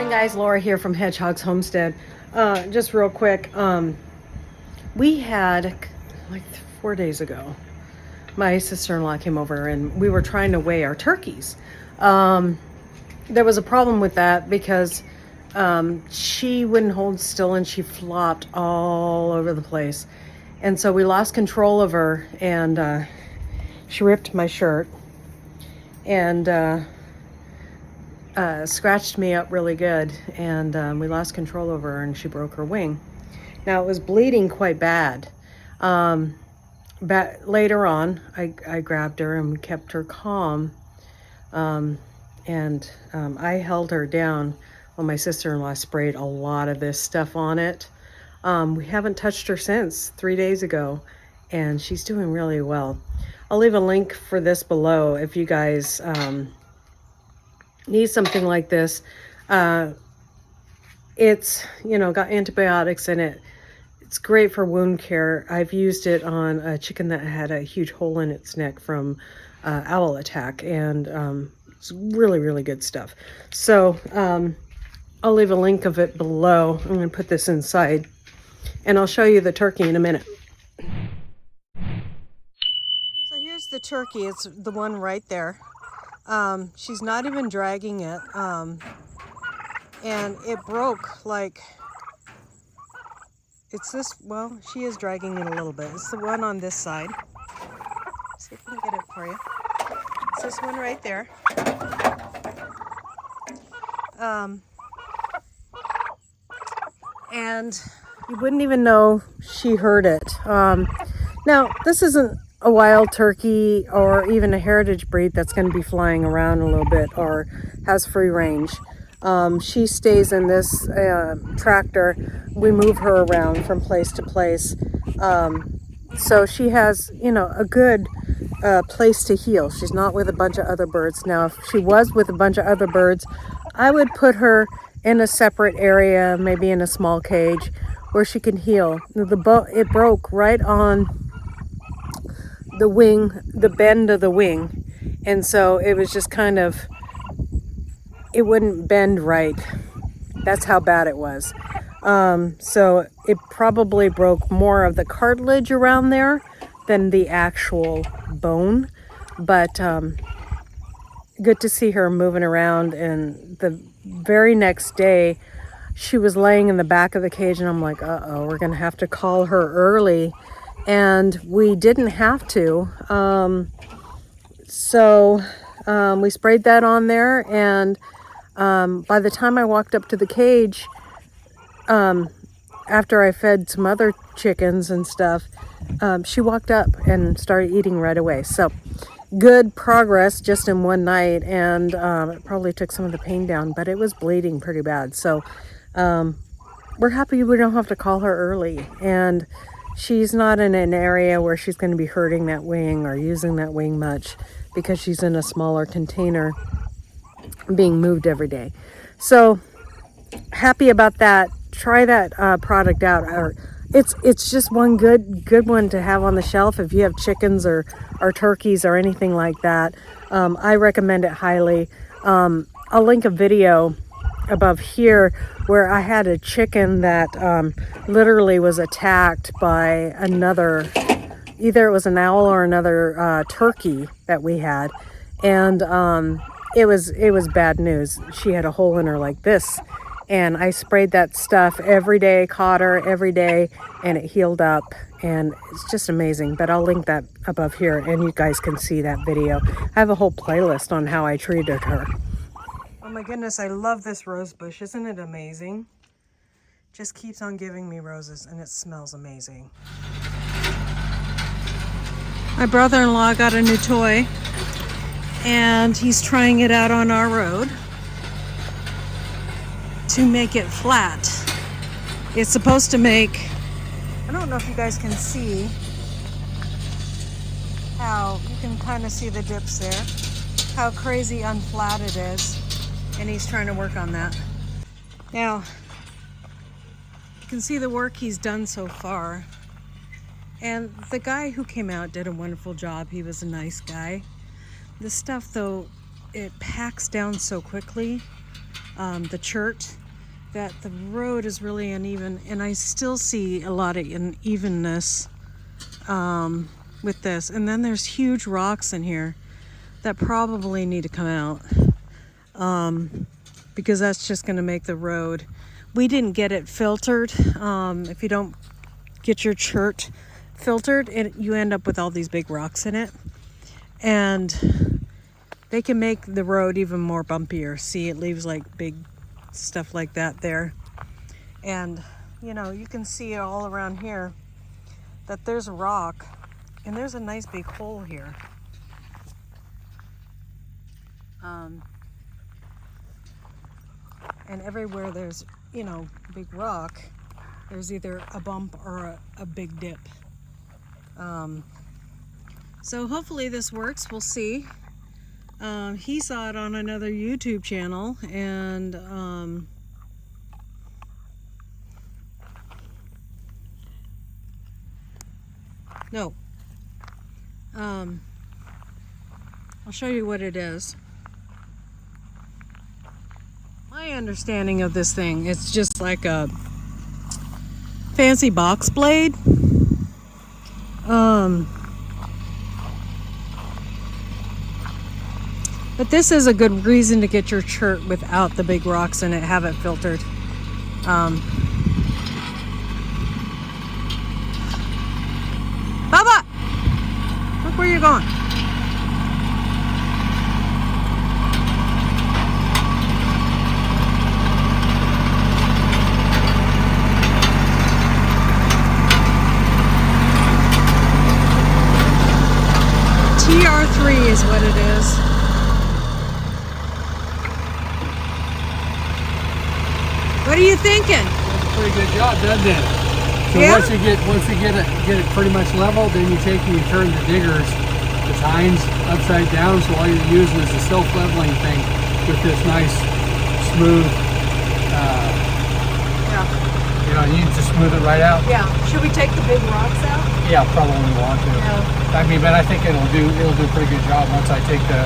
morning, guys. Laura here from Hedgehog's Homestead. Just real quick, we had like 4 days ago, my sister-in-law came over and we were trying to weigh our turkeys. There was a problem with that because she wouldn't hold still and she flopped all over the place. And so we lost control of her, and she ripped my shirt and scratched me up really good, and we lost control of her and she broke her wing. Now it was bleeding quite bad. But later on, I grabbed her and kept her calm, and I held her down while my sister-in-law sprayed a lot of this stuff on it. We haven't touched her since 3 days ago, and she's doing really well. I'll leave a link for this below if you guys need something like this. It's, got antibiotics in it. It's great for wound care. I've used it on a chicken that had a huge hole in its neck from owl attack, and it's really, really good stuff. So I'll leave a link of it below. I'm going to put this inside, and I'll show you the turkey in a minute. So here's the turkey. It's the one right there. She's not even dragging it, and it broke like, it's this, well, she is dragging it a little bit. It's the one on this side. See if I can get it for you. It's this one right there. And you wouldn't even know she heard it. Now, this isn't a wild turkey or even a heritage breed that's going to be flying around a little bit or has free range. She stays in this tractor. We move her around from place to place. So she has, a good place to heal. She's not with a bunch of other birds. Now, if she was with a bunch of other birds, I would put her in a separate area, maybe in a small cage where she can heal. It broke right on the wing, the bend of the wing, and so it was just kind of, it wouldn't bend right. That's how bad it was. So it probably broke more of the cartilage around there than the actual bone, but good to see her moving around. And the very next day she was laying in the back of the cage, and I'm like, uh-oh, we're gonna have to call her early. And we didn't have to. So we sprayed that on there, and by the time I walked up to the cage, after I fed some other chickens and stuff, she walked up and started eating right away. So good progress just in one night, and it probably took some of the pain down, but it was bleeding pretty bad. So we're happy we don't have to call her early, and she's not in an area where she's going to be hurting that wing or using that wing much, because she's in a smaller container being moved every day. So happy about that. Try that product out. Or it's just one good one to have on the shelf if you have chickens or turkeys or anything like that. I recommend it highly. I'll link a video above here where I had a chicken that literally was attacked by another, either it was an owl or another turkey that we had, and it was bad news. She had a hole in her like this, and I sprayed that stuff every day, caught her every day, and it healed up, and it's just amazing. But I'll link that above here, and you guys can see that video. I have a whole playlist on how I treated her. Oh my goodness, I love this rose bush. Isn't it amazing? Just keeps on giving me roses, and it smells amazing. My brother-in-law got a new toy, and he's trying it out on our road to make it flat. It's supposed to make, I don't know if you guys can see how, you can kind of see the dips there, how crazy unflat it is. And he's trying to work on that. Now, you can see the work he's done so far. And the guy who came out did a wonderful job. He was a nice guy. The stuff, though, it packs down so quickly. the chert, that the road is really uneven, and I still see a lot of unevenness with this. And then there's huge rocks in here that probably need to come out, because that's just going to make the road. We didn't get it filtered. If you don't get your chert filtered, you end up with all these big rocks in it, and they can make the road even more bumpier. See, it leaves like big stuff like that there. And you know, you can see all around here that there's a rock, and there's a nice big hole here. And everywhere there's, you know, big rock, there's either a bump or a big dip. So hopefully this works. We'll see. He saw it on another YouTube channel, and no, I'll show you what it is. My understanding of this thing, it's just like a fancy box blade. But this is a good reason to get your chert without the big rocks in it, have it filtered. Bubba! Look where you're going. TR3 is what it is. What are you thinking? That's a pretty good job, doesn't it? So Yeah? once you get it pretty much level, then you take and you turn the diggers, the tines upside down. So all you're using is the self-leveling thing with this nice smooth. Yeah. You know, you just smooth it right out. Yeah. Should we take the big rocks out? Yeah, probably want to. Yeah. I mean, but I think it'll do a pretty good job once I take the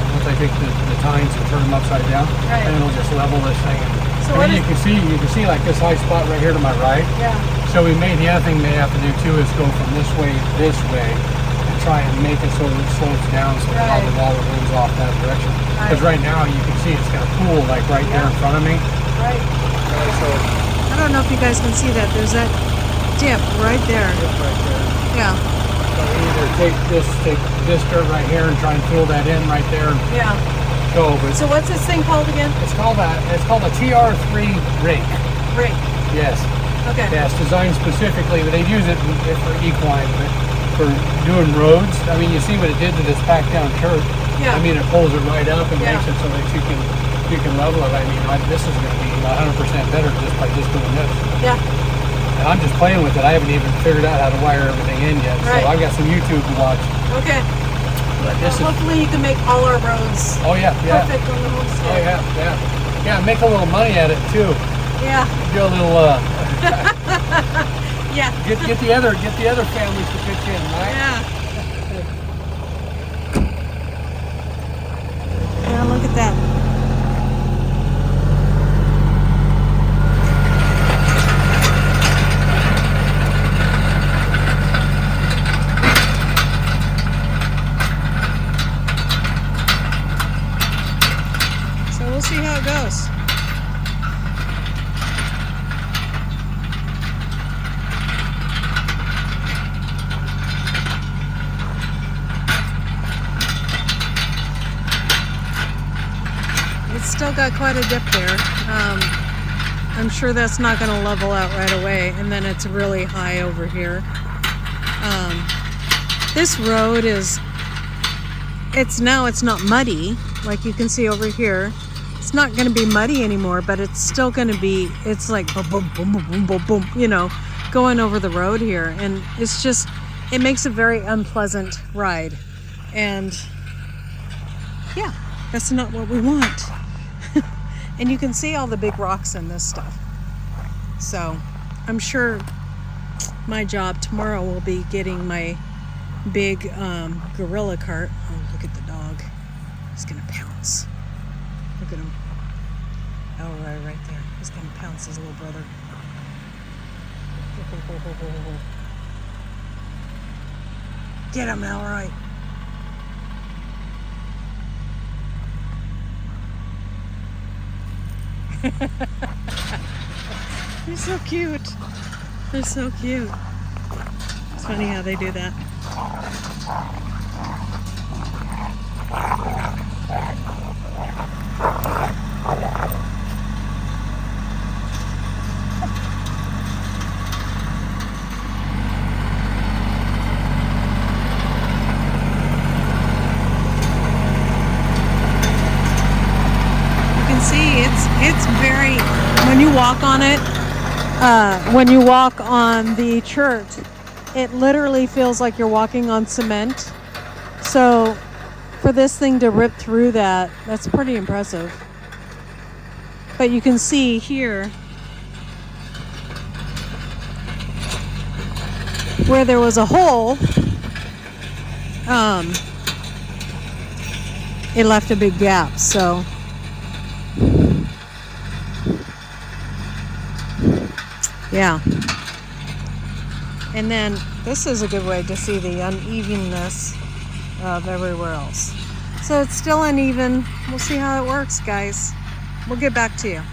tines and turn them upside down, Right. and it'll just level this thing. So I what mean, you can see like this high spot right here to my right. Yeah. So the other thing they have to do too is go from this way, and try and make it so that it slopes down so that all the water runs off that direction. Because right now you can see it's got a pool like right there in front of me. Right. So I don't know if you guys can see that. There's that dip right there. it's right there. Yeah. So we either take this dirt right here and try and fill that in right there and Yeah. go. But So what's this thing called again? it's called a TR3 Rick. Rick. Yes. Okay. Yeah, it's designed specifically, but they use it for equine, but for doing roads. I mean, you see what it did to this packed down chert. Yeah. I mean, it pulls it right up and Yeah. makes it so that you can level it. I mean, this is going to be 100% better just by just doing this. Yeah. And I'm just playing with it. I haven't even figured out how to wire everything in yet. Right. So I've got some YouTube to watch. Okay. But this Well, hopefully you can make all our roads oh yeah, yeah. perfect on the Oh homestead. yeah, yeah. Yeah, make a little money at it too. Yeah. Do a little Yeah. get the other families to pitch in, right? Yeah. Yeah, look at that. So we'll see how it goes. It's still got quite a dip there. I'm sure that's not going to level out right away, and then it's really high over here. This road it's not muddy, like you can see over here. It's not going to be muddy anymore, but it's still going to be, it's like boom, boom, boom, boom, boom, boom, boom, you know, going over the road here. And it's just, it makes a very unpleasant ride. And yeah, that's not what we want. And you can see all the big rocks in this stuff. So I'm sure my job tomorrow will be getting my big gorilla cart. Oh, look at the dog. He's gonna pounce. Look at him. Elroy right there. He's going to pounce his little brother. Get him, Elroy. They're so cute. They're so cute. It's funny how they do that. See, it's very, when you walk on it, when you walk on the church, it literally feels like you're walking on cement. So for this thing to rip through that, that's pretty impressive. But you can see here where there was a hole, it left a big gap. So yeah. And then this is a good way to see the unevenness of everywhere else. So it's still uneven. We'll see how it works, guys. We'll get back to you.